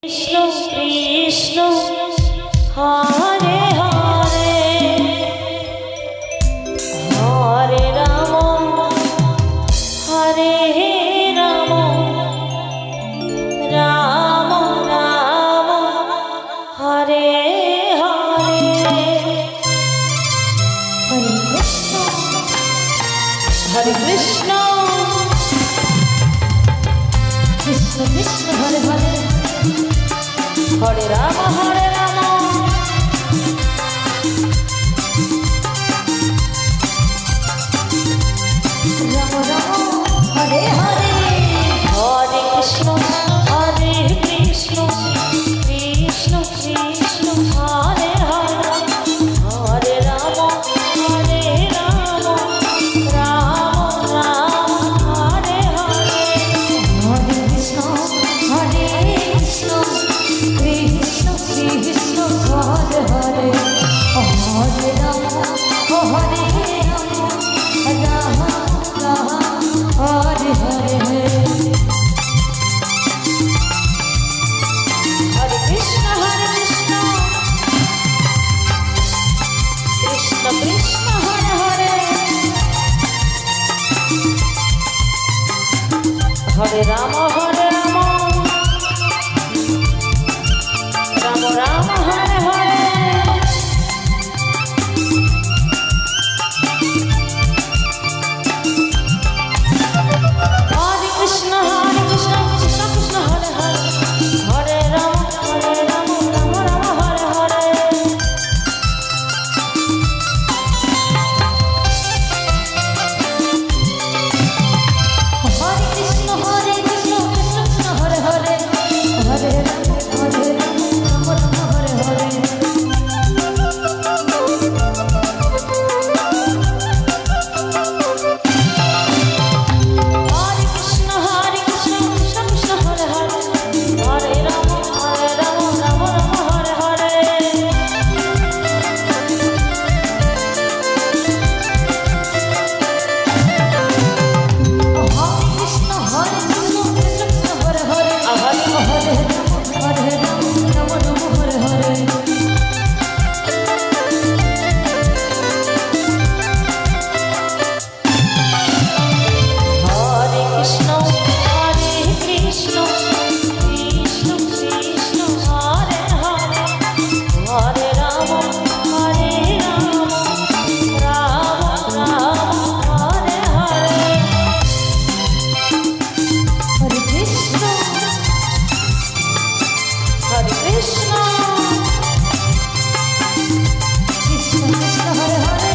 Krishna Krishna Hare Hare Hare Ram Hare Ram Ram Ram Hare Hare Hare Krishna Krishna Krishna Hare Hare Hare Ram Hare Ram Ram Ram Hare Hare Hare Krishna Hare Krishna Krishna Krishna Hare Hare Hare Ram Hare Ram Ram Ram Hare Hare Hare Krishna Hare Krishna Krishna Krishna Hare Hare Hare Ram Hare Ram Ram Ram Hare Hare Hare Krishna Krishna Krishna Hare Hare Hare Ram Hare Ram Ram Ram Hare Hare Hare Krishna Krishna Krishna Hare Hare Hare Ram Ram Ram Hare Hare Hare Krishna Krishna Krishna Hare Hare Hare Ram Ram Ram Hare Hare Hare Krishna Krishna Krishna Hare Hare Hare Ram Ram Ram Hare Hare Hare Krishna Krishna Hare Hare Hare Hare Hare Ram Ram Hare Hare Hare Krishna Krishna Krishna Krishna Hare Hare Hare Ram Ram Ram Hare Hare Hare Krishna Krishna Krishna Hare Hare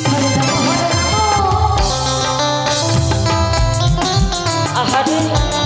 Hare Ram Hare Ram Hare